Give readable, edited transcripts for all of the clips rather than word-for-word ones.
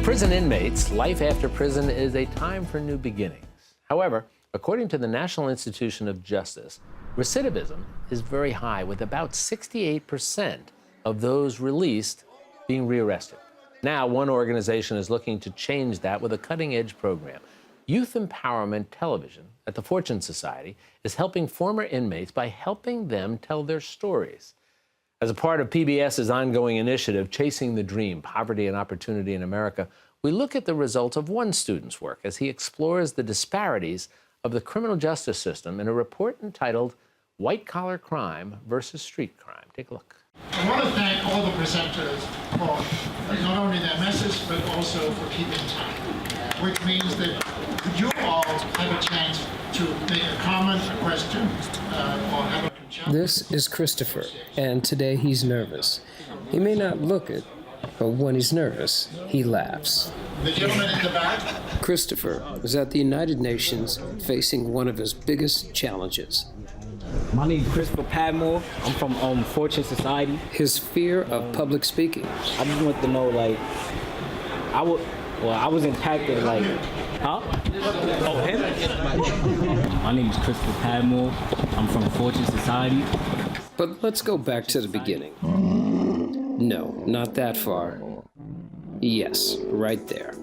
prison inmates, life after prison is a time for new beginnings. However, according to the National Institution of Justice, recidivism is very high, with about 68% of those released being rearrested. Now, one organization is looking to change that with a cutting-edge program. Youth Empowerment Television at the Fortune Society is helping former inmates by helping them tell their stories. As a part of PBS's ongoing initiative, Chasing the Dream, Poverty and Opportunity in America, we look at the results of one student's work as he explores the disparities of the criminal justice system in a report entitled White-Collar Crime versus Street Crime. Take a look. I want to thank all the presenters for not only their message, but also for keeping time, which means that you all have a chance to make a comment, a question, or have a conjunction. This is Christopher, and today he's nervous. He may not look it, but when he's nervous, he laughs. The gentleman in the back. Christopher was at the United Nations facing one of his biggest challenges. My name is Christopher Padmore. I'm from Fortune Society. His fear of public speaking. I just want to know, like, I was impacted, like, huh? Oh, him? My name is Christopher Padmore. I'm from Fortune Society. But let's go back to the beginning. No, not that far. Yes, right there.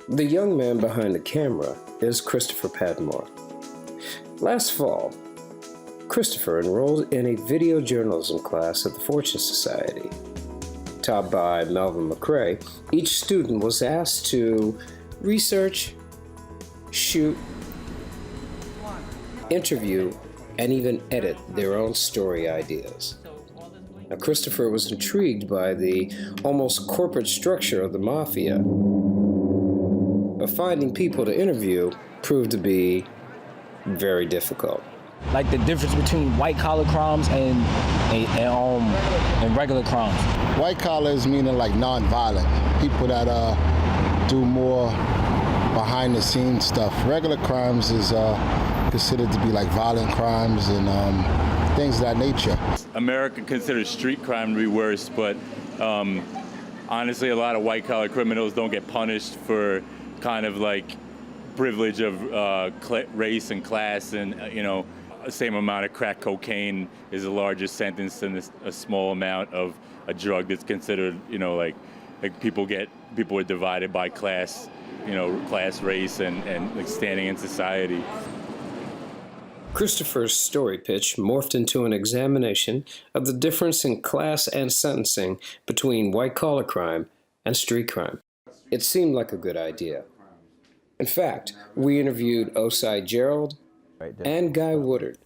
The young man behind the camera is Christopher Padmore. Last fall, Christopher enrolled in a video journalism class at the Fortune Society. Taught by Melvin McRae, each student was asked to research, shoot, interview, and even edit their own story ideas. Now, Christopher was intrigued by the almost corporate structure of the mafia, but finding people to interview proved to be very difficult. Like the difference between white-collar crimes and regular crimes. White collar is meaning like non-violent, people that do more behind-the-scenes stuff. Regular crimes is considered to be like violent crimes and things of that nature. America considers street crime to be worse, but honestly, a lot of white-collar criminals don't get punished for kind of like privilege of race and class, and the same amount of crack cocaine is a larger sentence than a small amount of a drug that's considered, like people are divided by class, class, race, and like standing in society. Christopher's story pitch morphed into an examination of the difference in class and sentencing between white-collar crime and street crime. It seemed like a good idea. In fact, we interviewed Osai Gerald and Guy Woodard.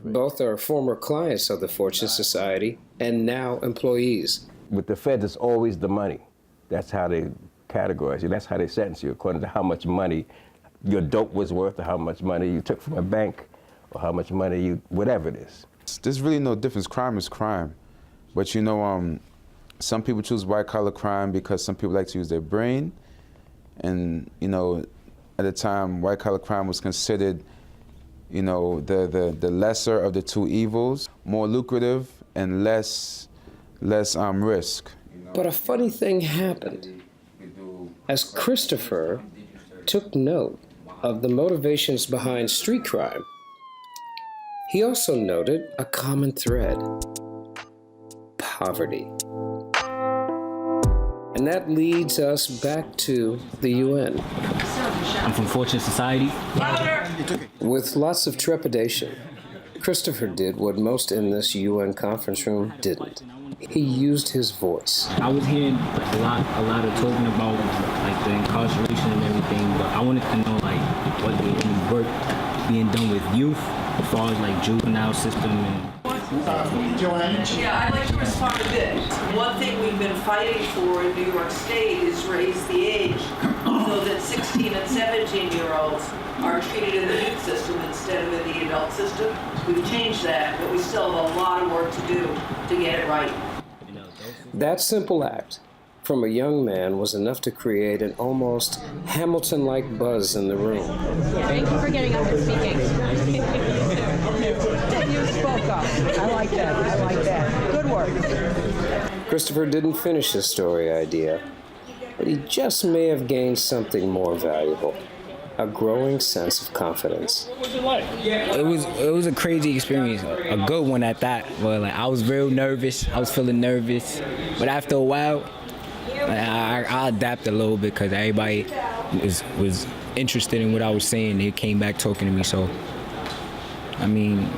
Both are former clients of the Fortune Society and now employees. With the Fed, it's always the money. That's how they categorize you. That's how they sentence you, according to how much money your dope was worth, or how much money you took from a bank, or how much money whatever it is. There's really no difference. Crime is crime. But some people choose white-collar crime because some people like to use their brain. And, at the time, white-collar crime was considered, the lesser of the two evils, more lucrative and less risk. But a funny thing happened. As Christopher took note of the motivations behind street crime, he also noted a common thread: poverty. And that leads us back to the UN. I'm from Fortune Society. With lots of trepidation, Christopher did what most in this UN conference room didn't. He used his voice. I was hearing a lot of talking about like the incarceration and everything, but I wanted to know like what any work being done with youth as far as like juvenile system and. Joanne? Yeah, I'd like to respond a bit. One thing we've been fighting for in New York State is raise the age so that 16 and 17-year-olds are treated in the youth system instead of in the adult system. We've changed that, but we still have a lot of work to do to get it right. That simple act from a young man was enough to create an almost Hamilton-like buzz in the room. Thank you for getting up and speaking. You spoke up. I like that. Good work. Christopher didn't finish his story idea. but he just may have gained something more valuable, a growing sense of confidence. What was it like? It was a crazy experience, a good one at that. But like I was real nervous. I was feeling nervous, but after a while, I adapted a little bit because everybody was interested in what I was saying. They came back talking to me, so I mean,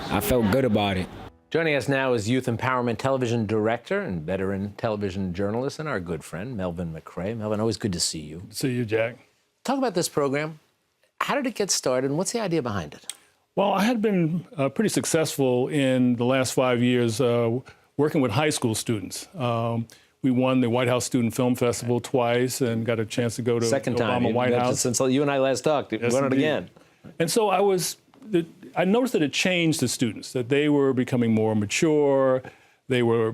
I felt good about it. Joining us now is Youth Empowerment Television Director and veteran television journalist and our good friend, Melvin McRae. Melvin, always good to see you. See you, Jack. Talk about this program. How did it get started and what's the idea behind it? Well, I had been pretty successful in the last 5 years working with high school students. We won the White House Student Film Festival twice and got a chance to go to Second Obama time. White House. Since you and I last talked, Yes, won it indeed. again. And so I noticed that it changed the students, that they were becoming more mature. They were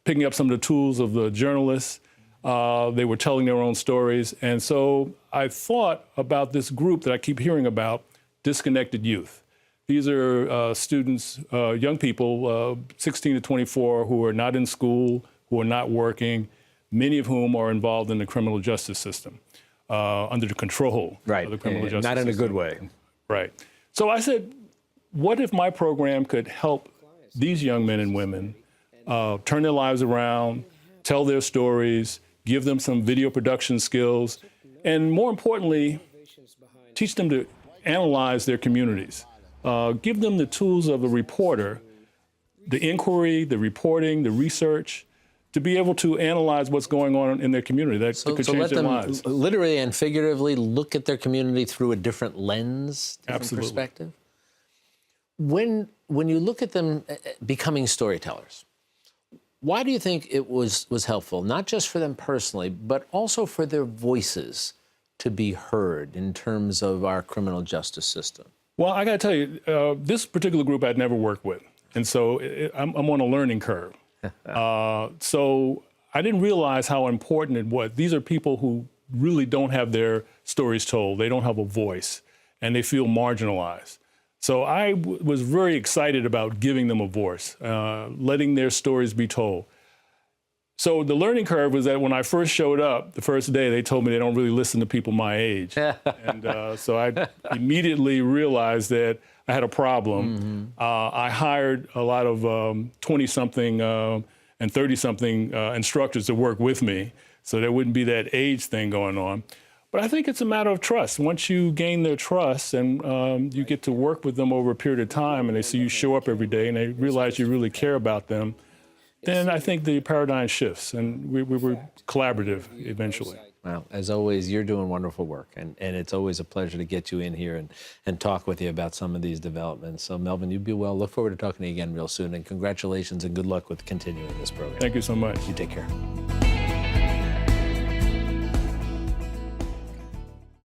picking up some of the tools of the journalists. They were telling their own stories. And so I thought about this group that I keep hearing about, disconnected youth. These are students, young people, 16 to 24, who are not in school, who are not working, many of whom are involved in the criminal justice system, under the control of the criminal justice system. Not in a good way. Right. So I said, what if my program could help these young men and women turn their lives around, tell their stories, give them some video production skills, and more importantly, teach them to analyze their communities. Give them the tools of a reporter, the inquiry, the reporting, the research, to be able to analyze what's going on in their community that could change let their them lives. literally and figuratively look at their community through a different lens, different Absolutely. perspective. When you look at them becoming storytellers, why do you think it was helpful, not just for them personally, but also for their voices to be heard in terms of our criminal justice system? Well, I got to tell you, this particular group I'd never worked with. And so I'm on a learning curve. So I didn't realize how important it was. These are people who really don't have their stories told. They don't have a voice, and they feel marginalized. So I was very excited about giving them a voice, letting their stories be told. So the learning curve was that when I first showed up, the first day, they told me they don't really listen to people my age. And so I immediately realized that I had a problem. I hired a lot of 20-something and 30-something instructors to work with me, so there wouldn't be that age thing going on. But I think it's a matter of trust. Once you gain their trust and you get to work with them over a period of time and they see you show up every day and they realize you really care about them, then I think the paradigm shifts and we were collaborative eventually. Well, as always, you're doing wonderful work, and it's always a pleasure to get you in here and talk with you about some of these developments. So, Melvin, you be well. Look forward to talking to you again real soon, and congratulations and good luck with continuing this program. Thank you so much. You take care.